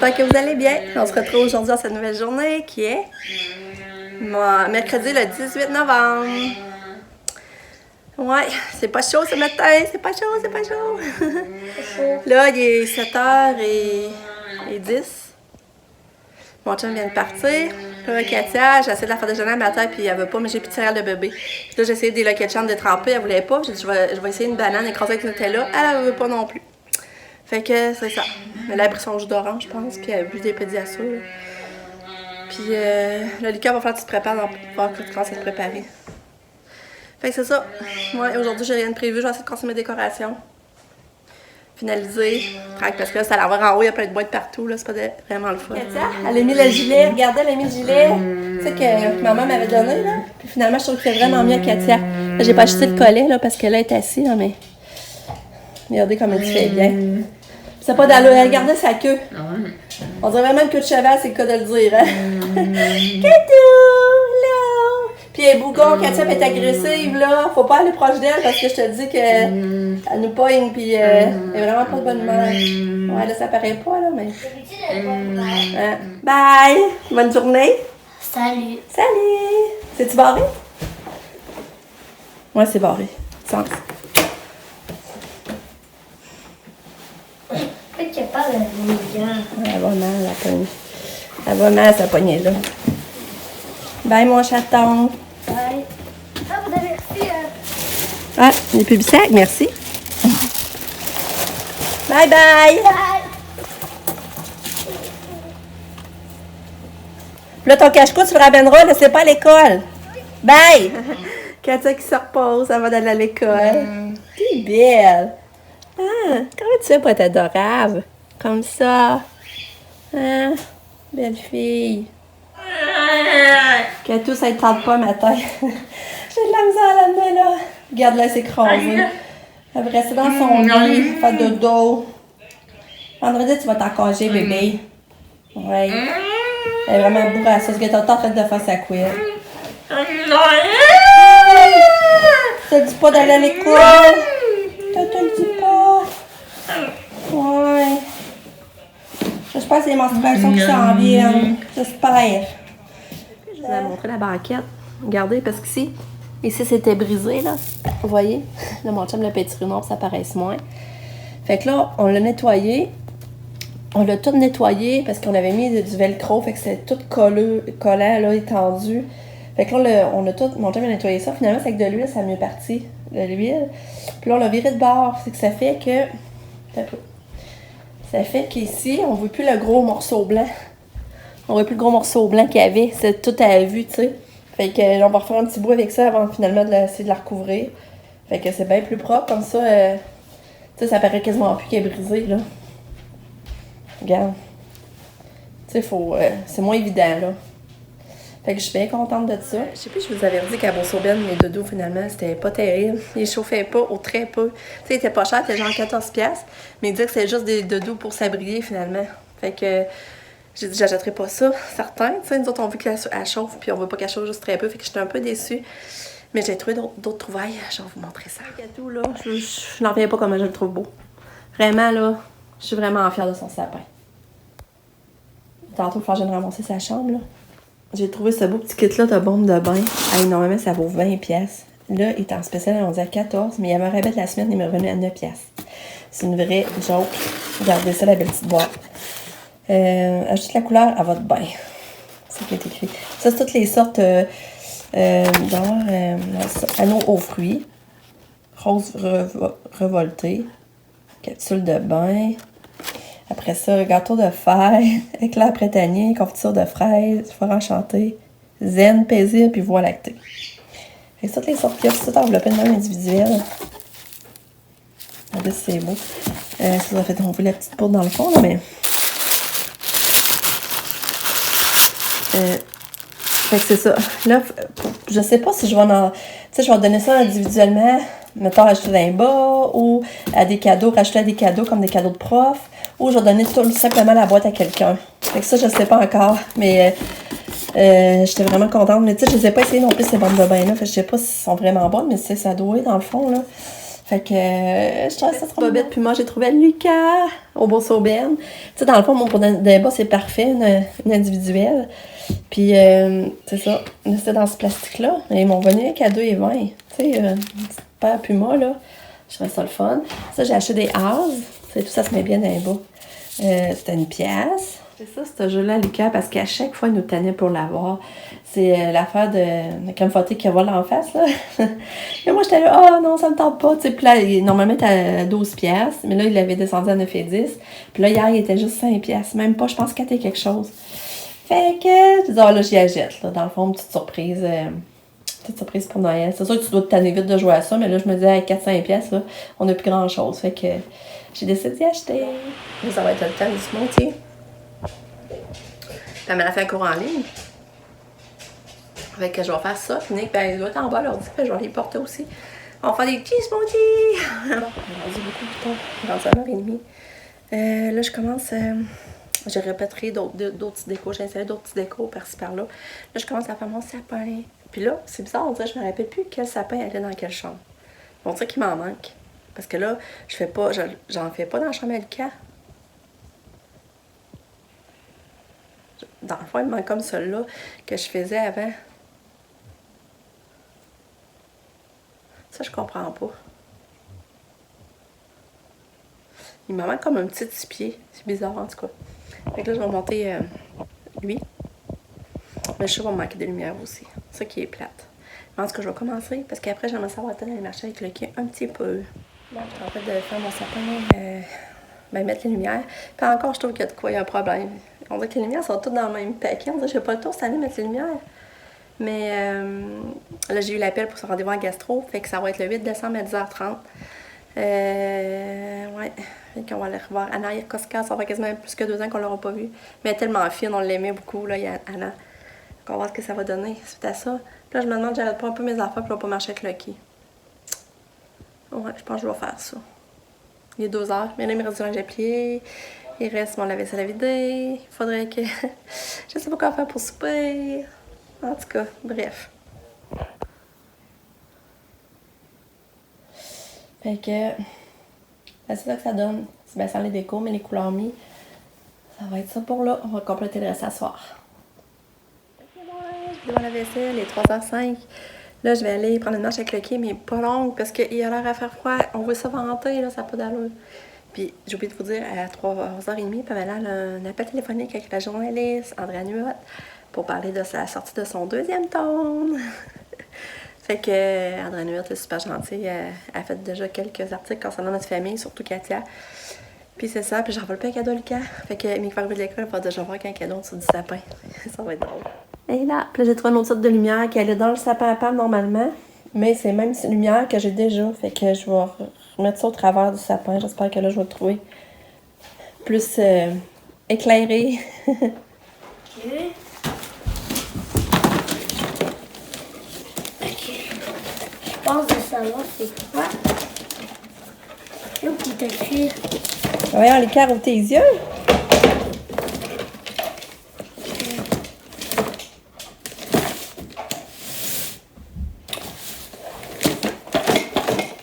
j'espère que vous allez bien. On se retrouve aujourd'hui dans cette nouvelle journée qui est mercredi le 18 novembre. Ouais, c'est pas chaud ce matin, c'est pas chaud. Là, il est 7h10. Mon chum vient de partir. Là, Katia, j'ai essayé de la faire déjeuner à matin, puis elle veut pas, mais j'ai plus de céréales de bébé. Puis là, j'ai essayé des Lucky Charms de tremper, elle voulait pas. J'ai dit, je vais essayer une banane écrasée avec Nutella. Elle veut pas non plus. Fait que c'est ça. Elle a pris son jus d'orange, je pense, puis elle a bu des pédiasures. Puis le liqueur va falloir que tu te prépares pour voir que tu commences à te préparer. Fait que c'est ça. Moi, aujourd'hui, j'ai rien de prévu. Je vais essayer de continuer mes décorations. Finaliser. Parce que là, c'est à l'envers en haut, il y a plein de boîtes partout. Là, c'est pas vraiment le fun. Katia, elle a mis le gilet. Regardez, elle a mis le gilet. Tu sais que maman m'avait donné, là. Puis finalement, je trouve qu'il fait vraiment mieux à Katia. Là, j'ai pas acheté le collet, là, parce qu'elle est assise, là, mais. Regardez comme elle se fait bien. C'est pas d'allure. Elle gardait sa queue. On dirait vraiment une queue de cheval, c'est le cas de le dire, hein. Katou, là. Puis elle est bougon, Katia est agressive, là. Faut pas aller proche d'elle parce que je te dis qu'elle nous poigne, puis elle est vraiment pas de bonne humeur. Ouais, là, ça paraît pas, là, mais. Bye! Bonne journée! Salut! C'est-tu barré? Ouais, c'est barré. Sens. Pourquoi tu pas de lumière? Elle va mal, la poignée. Elle va mal, sa poignée, là. Bye, mon chaton! Bye! Ah, vous avez reçu Ah, les pubs sacs, merci. Bye bye! Bye! Là, ton cache-cou, tu le ramèneras, là, c'est pas à l'école. Bye! Katia qui se repose avant d'aller à l'école. T'es belle! Ah, comment tu fais pour être adorable? Comme ça. Hein? Belle fille. Katou, ça ne tente pas matin. J'ai de la misère à l'amener là. Regarde-la s'écraser. Elle va rester dans son lit, faire dodo. Vendredi, tu vas t'enconger, bébé. Ouais. Elle est vraiment bourrée ça, parce qu'elle est en train de faire sa couette. Je te dis pas d'aller à l'école. Je te le dis pas. Ouais. J'espère que c'est les menstruations qui s'en viennent. J'espère. Je vous ai montré la banquette. Regardez, parce qu'ici, c'était brisé, là. Vous voyez? Là, mon chum l'a pétri noir, ça paraisse moins. Fait que là, on l'a nettoyé. On l'a tout nettoyé parce qu'on avait mis du velcro. Fait que c'était tout collant, là, étendu. Fait que là, on a tout, mon chum a nettoyé ça. Finalement, c'est avec de l'huile, ça a mieux parti. De l'huile. Puis là, on l'a viré de bord. C'est que ça fait que... Ça fait qu'ici, on ne voit plus le gros morceau blanc. On voit plus le gros morceau blanc qu'il y avait. C'est tout à la vue, tu sais. Fait que on va refaire un petit bout avec ça avant finalement essayer de la recouvrir. Fait que c'est bien plus propre. Comme ça, tu sais, ça paraît quasiment plus qu'elle est brisée, là. Regarde. Tu sais, c'est moins évident, là. Fait que je suis bien contente de ça. Je sais plus, je vous avais dit qu'à Bourg-sur-Bienne, les dodos, finalement, c'était pas terrible. Ils chauffaient pas, ou très peu. Tu sais, ils étaient pas chers, c'était genre 14$. Mais ils disaient que c'était juste des dodos pour s'abriller, finalement. Fait que j'ai dit, j'achèterais pas ça, certain. Tu sais, nous autres, on veut qu'elle chauffe, puis on veut pas qu'elle chauffe juste très peu. Fait que j'étais un peu déçue. Mais j'ai trouvé d'autres trouvailles. Je vais vous montrer ça. Le gâteau, là, je n'en reviens pas comment je le trouve beau. Vraiment, là, je suis vraiment fière de son sapin. Tantôt, il faut que je vienne ramasser sa chambre, là. J'ai trouvé ce beau petit kit-là de bombe de bain. Hey, normalement, ça vaut 20$. Là, il est en spécial, on dit à 14$, mais il y avait un rabais de la semaine, il m'est revenu à 9$. C'est une vraie joke. Regardez ça, la belle petite boîte. Ajoute la couleur à votre bain. C'est ce qui est écrit. Ça, c'est toutes les sortes, anneaux aux fruits, rose revolté, capsule de bain. Après ça, gâteau de fèves, éclair printanier, confiture de fraises, fort enchanté, zen, paisible, puis voie lactée. Et toutes les sortes qu'il y a, c'est tout enveloppé de même individuel. Regardez, c'est beau. Ça a fait tomber la petite poudre dans le fond, là, mais... fait que c'est ça. Là, je sais pas si je vais en... Tu sais, je vais donner ça individuellement, mettons, acheter d'un bas, ou à des cadeaux, racheter à des cadeaux comme des cadeaux de prof, ou je vais donner tout simplement la boîte à quelqu'un. Fait que ça, je sais pas encore, mais j'étais vraiment contente. Mais tu sais, je les ai pas essayé non plus, ces bombes de bain-là. Fait que je sais pas si elles sont vraiment bonnes, mais ça doit être dans le fond, là. Fait que je trouvais ça trop bête. Puis moi, j'ai trouvé Lucas au Bourse-Auberne. Tu sais, dans le fond, mon pour des bas, c'est parfait, une individuelle. Puis, c'est ça, c'était dans ce plastique-là. Et ils m'ont venu avec à 2,20. Tu sais, une petite paire Puma, là. Je trouvais ça le fun. Ça, j'ai acheté des Hases. Tout ça se met bien dans les bas. C'était une pièce. C'est ça, ce jeu-là, Lucas, parce qu'à chaque fois, il nous tenait pour l'avoir. C'est l'affaire de crème fouettée qui vole en face, là. Et moi, j'étais là, oh non, ça me tente pas. Tu sais, puis là, normalement, il était à 12 piastres, mais là, il avait descendu à 9,10. Puis là, hier, il était juste 5 piastres. Même pas, je pense, 4 et quelque chose. Fait que, je dis, oh là, j'y achète, là. Dans le fond, une petite surprise. Petite surprise pour Noël. C'est sûr que tu dois te tanner vite de jouer à ça, mais là, je me disais, avec 4-5 piastres, là, on n'a plus grand-chose. Fait que j'ai décidé d'y acheter. Là, ça va être le temps du smoothie. Puis elle m'a fait un cours en ligne. Fait que je vais faire ça. Puis Nick, ben, il doit être en bas l'ordi. Puis je vais les porter aussi. On va faire des petits smoothies. Bon, on a dit beaucoup plus tard. Dans 1h30. Là, je commence. Je répéterai d'autres petits décos. J'ai installé d'autres petits décos par-ci par-là. Là, je commence à faire mon sapin. Puis là, c'est bizarre, on dirait, je me rappelle plus quel sapin allait dans quelle chambre. On dirait qu'il m'en manque. Parce que là, je fais pas. J'en fais pas dans la chambre à Lucas. Dans le fond, il me manque comme celui-là que je faisais avant. Ça, je comprends pas. Il me manque comme un petit pied. C'est bizarre, en tout cas. Fait que là, je vais monter lui. Mais je sais qu'il va me manquer de lumière aussi. Ça qui est plate. Je pense que je vais commencer parce qu'après, j'aimerais savoir aller marcher avec le quai un petit peu. Bon, je suis en train de faire mon sapin, mettre les lumières. Puis encore, je trouve qu'il y a de quoi, il y a un problème. On dirait que les lumières sont toutes dans le même paquet. On dirait que j'ai pas le tour cette année de mettre les lumières. Mais là, j'ai eu l'appel pour ce rendez-vous en gastro. Fait que ça va être le 8 décembre à 10h30. Ouais. Fait qu'on va aller revoir Anna Irkoska. Ça fait quasiment plus que 2 ans qu'on l'aura pas vue. Mais elle est tellement fine, on l'aimait beaucoup, là, Anna. Donc, on va voir ce que ça va donner suite à ça. Puis là, je me demande, j'arrête pas un peu mes affaires pour pas marcher avec Lucky. Ouais, je pense que je vais faire ça. Il est 2h. Mais là, il me reste du linge à plier. Il reste mon lave-vaisselle à vider. Il faudrait que... je sais pas quoi faire pour souper. En tout cas, bref. Fait que... ben, c'est ça que ça donne. C'est bien sans les décos, mais les couleurs mis. Ça va être ça pour là. On va compléter le reste à soir. Je dois la vaisselle, il est 3h05. Là, je vais aller prendre une marche avec le quai, mais pas longue, parce qu'il a l'air à faire froid. On veut ça vanter, là, ça n'a pas d'allure. Puis, j'ai oublié de vous dire, à 3h30, Pamela a un appel téléphonique avec la journaliste Andrea Nuot pour parler de sa sortie de son 2e tome. Fait que Andrea Nuot est super gentille. Elle a fait déjà quelques articles concernant notre famille, surtout Katia. Puis c'est ça, puis j'en vole pas un cadeau à Lucas. Fait que mes farbeaux de l'école vont déjà voir qu'un cadeau sur du sapin. Ça va être drôle. Et là, puis là, j'ai trouvé une autre sorte de lumière qui allait dans le sapin à Pam normalement. Mais c'est même une lumière que j'ai déjà. Fait que je vais remettre ça au travers du sapin. J'espère que là, je vais le trouver plus éclairé. Ok. Je pense de savoir c'est quoi. Et où qui écrit? Voyons, Lucas, ouvre tes yeux.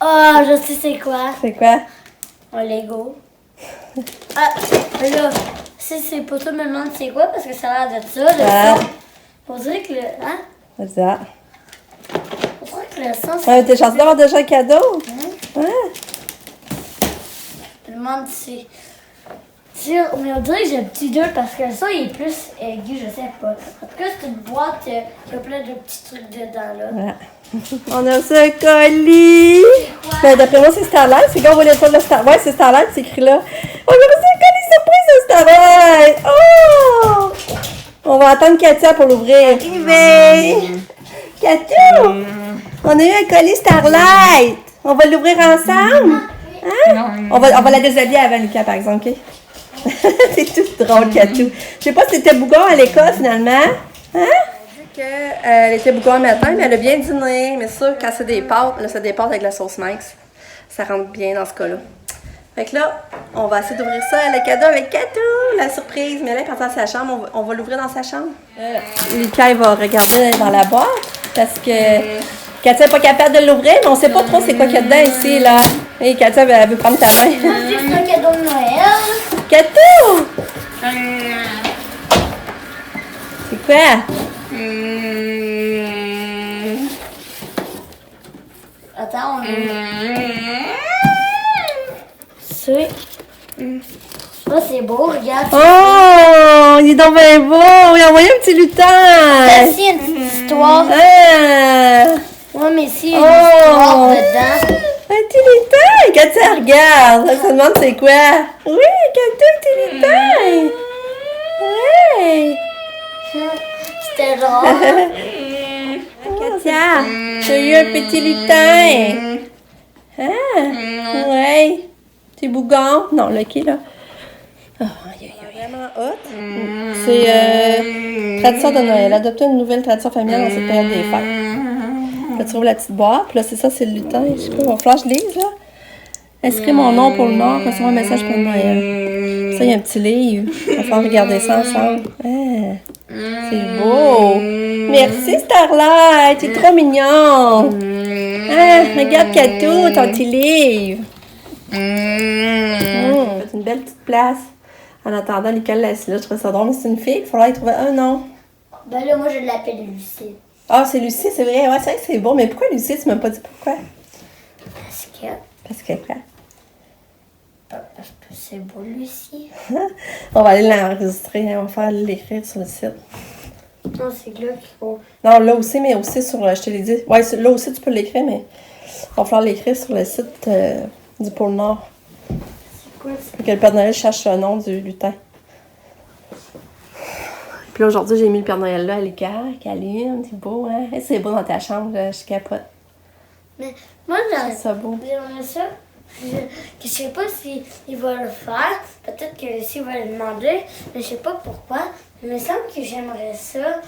Oh, je sais c'est quoi. C'est quoi? Un Lego. Ah, là, si c'est pour toi, me demande c'est quoi, parce que ça a l'air de ça, le son. On dirait que le... Hein? C'est ça. On dirait que le son, c'est... Ouais, t'es chanceux d'avoir déjà un cadeau? Ouais. Je me demande si... Mais on dirait que j'ai un petit doute parce que le son il est plus aigu, je sais pas. En tout cas, c'est une boîte qui a plein de petits trucs dedans, là. Voilà. On a ça, un colis! Ben, d'après moi, c'est Starlight. C'est quand on voit l'étoile de Starlight. Ouais, c'est Starlight, c'est écrit là. On a reçu un colis surprise de Starlight! Oh! On va attendre Katia pour l'ouvrir. Mais... Katia! On a eu un colis Starlight! On va l'ouvrir ensemble? Hein? On va la déshabiller avant Lucas, par exemple, ok? C'est tout drôle, Katou. Je sais pas si c'était bougon à l'école, finalement. Hein? Elle était bougon le matin, mais elle a bien dîné. Mais ça, quand c'est des pâtes, là, c'est des pâtes avec la sauce Mike's. Ça rentre bien dans ce cas-là. Fait que là, on va essayer d'ouvrir ça, le cadeau avec Katou, la surprise. Mais là, elle est partie à sa chambre, on va l'ouvrir dans sa chambre. Lucas, il va regarder dans la boîte parce que Katia n'est pas capable de l'ouvrir, mais on sait pas trop c'est quoi qu'il y a dedans ici, là. Et Katia, elle veut prendre ta main. Moi, je dis que c'est un cadeau de Noël. Katou! C'est quoi? Attends, c'est... Ça, c'est beau, regarde. Oh! Il est donc bien beau! Il a envoyé un petit lutin! Ça, c'est une petite histoire. Ah! Ouais, mais si, il y a une histoire dedans. Un petit lutin! Katia, regarde! Elle se demande c'est quoi? Oui, Katou, un petit lutin! Ouais! C'était drôle. Katia, j'ai eu un petit lutin! Ah! Ouais! Petit bougon? Non, Lucky, là. Oh, vraiment hot. C'est tradition de Noël. Adopter une nouvelle tradition familiale dans cette période des fêtes. Là, tu trouves la petite boîte. Puis là, c'est ça, c'est le lutin. Je sais pas, il va falloir que je lise, là. Inscrire mon nom pour le Nord, recevoir un message pour Noël. Ça, il y a un petit livre. On va falloir regarder ça ensemble. Ah, c'est beau. Merci, Starlight. C'est trop mignon. Ah, regarde, Katou, ton petit livre. C'est une belle petite place. En attendant, Nicole laisse là. Je trouve ça drôle, mais c'est une fille. Il faudra y trouver un nom. Ben là, moi, je l'appelle Lucie. Ah, c'est Lucie, c'est vrai. Ouais, c'est vrai que c'est beau. Mais pourquoi Lucie? Tu m'as pas dit pourquoi? Parce que... Parce que quoi? Parce que c'est beau, Lucie. On va aller l'enregistrer. On va faire l'écrire sur le site. Non, c'est là qu'il faut... Non, là aussi, mais aussi sur... Je te l'ai dit. Ouais, là aussi, tu peux l'écrire, mais il va falloir l'écrire sur le site du pôle Nord. C'est quoi ça? Pour que le Père Noël cherche le nom du lutin. Puis là, aujourd'hui, j'ai mis le Père Noël là à l'écart, qui allume. C'est beau, hein? Et c'est beau dans ta chambre, je capote. Mais moi, C'est ça beau. j'aimerais ça. Je sais pas s'il va le faire. Peut-être que Lucie va le demander. Mais je sais pas pourquoi. Mais il me semble que j'aimerais ça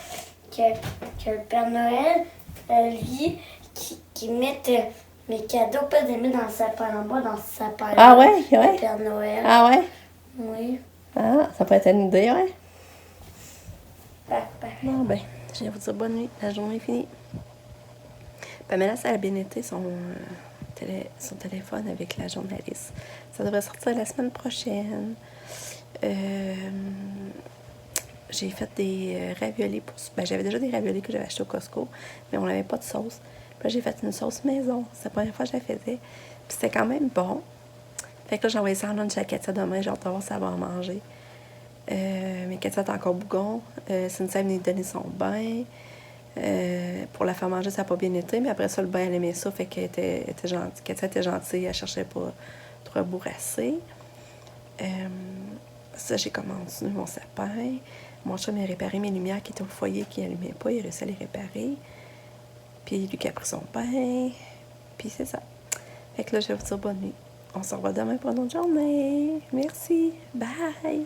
que le Père Noël, lui, qui mette mes cadeaux, pas les mettre dans le sapin en bas, dans le sapin. Ah ouais, ouais. Le Père Noël. Ah ouais? Oui. Ah, ça pourrait être une idée, ouais. Papa. Bon, ben, je vais vous dire bonne nuit. La journée est finie. Pamela, ça a bien été son téléphone avec la journaliste. Ça devrait sortir la semaine prochaine. J'ai fait des raviolis pour... Ben, j'avais déjà des raviolis que j'avais achetés au Costco, mais on n'avait pas de sauce. Puis là, j'ai fait une sauce maison. C'est la première fois que je la faisais. Puis c'était quand même bon. Fait que là, j'ai envoyé ça en lunch à Katia demain. J'ai hâte de voir si elle va en manger. Mais Katia est encore bougon. Cynthia est venue donner son bain. Pour la faire manger, ça n'a pas bien été. Mais après ça, le bain, elle aimait ça. Fait qu'elle était gentille. Katia était gentille. Elle cherchait pas trop à bourrasser. Ça, j'ai commandé mon sapin. Mon chum a réparé mes lumières qui étaient au foyer, qui n'allumaient pas. Il a réussi à les réparer. Puis lui qui a pris son pain. Puis c'est ça. Fait que là, je vais vous dire bonne nuit. On se revoit demain pour une autre journée. Merci. Bye.